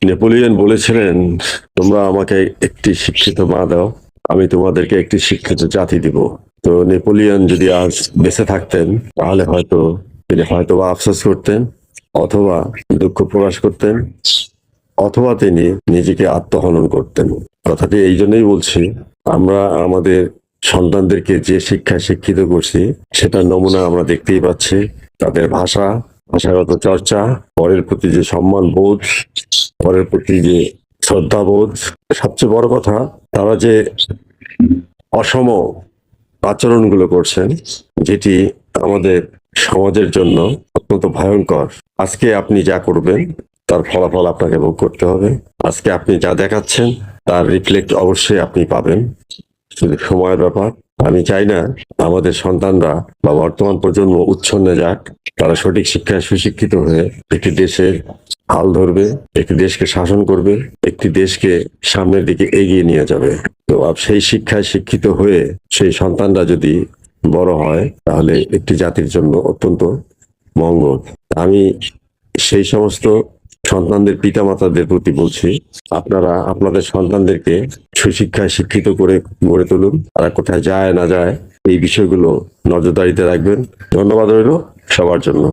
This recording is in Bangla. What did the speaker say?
নেপোলিয়ন বলেছিলেন, তোমরা আমাকে একটি শিক্ষিত মা দাও, আমি তোমাদেরকে একটি শিক্ষিত জাতি দিব। তো নেপোলিয়ন যদি আজ বেঁচে থাকতেন, তাহলে হয়তো তিনি হয়তোবা আফসোস করতেন, অথবা দুঃখ প্রকাশ করতেন, অথবা তিনি নিজেকে আত্মহনন করতেন। কথাটি এই জন্যই বলছি, আমরা আমাদের সন্তানদেরকে যে শিক্ষায় শিক্ষিত করছি সেটার নমুনা আমরা দেখতেই পাচ্ছি। তাদের ভাষা, ভাষাগত চর্চা, পরের প্রতি যে সম্মান বোধ, পরের প্রতি যে শ্রদ্ধাবোধ, সবচেয়ে বড় কথা তারা যে অসম আচরণগুলো করছেন, যেটি আমাদের সমাজের জন্য অত্যন্ত ভয়ঙ্কর। আজকে আপনি যা করবেন তার ফলাফল আপনাকে ভোগ করতে হবে। আজকে আপনি যা দেখাচ্ছেন তার রিফ্লেক্ট অবশ্যই আপনি পাবেন, শুধু সময়ের ব্যাপার। আমি চাই না আমাদের সন্তানরা বা বর্তমান প্রজন্ম উচ্ছন্নে যাক। তারা সঠিক শিক্ষায় সুশিক্ষিত হয়ে একটি দেশের হাল ধরবে, একটি দেশকে শাসন করবে, একটি দেশকে সামনের দিকে এগিয়ে নিয়ে যাবে। তো সেই শিক্ষায় শিক্ষিত হয়ে সেই সন্তানরা যদি বড় হয়, তাহলে একটি জাতির জন্য অত্যন্ত মঙ্গল। আমি সেই সমস্ত সন্তানদের পিতামাতাদের প্রতি বলছি, আপনারা আপনাদের সন্তানদেরকে সুশিক্ষায় শিক্ষিত করে গড়ে তুলুন। তারা কোথায় যায় না যায় এই বিষয়গুলো নজরদারিতে রাখবেন। ধন্যবাদ রইল সবার জন্য।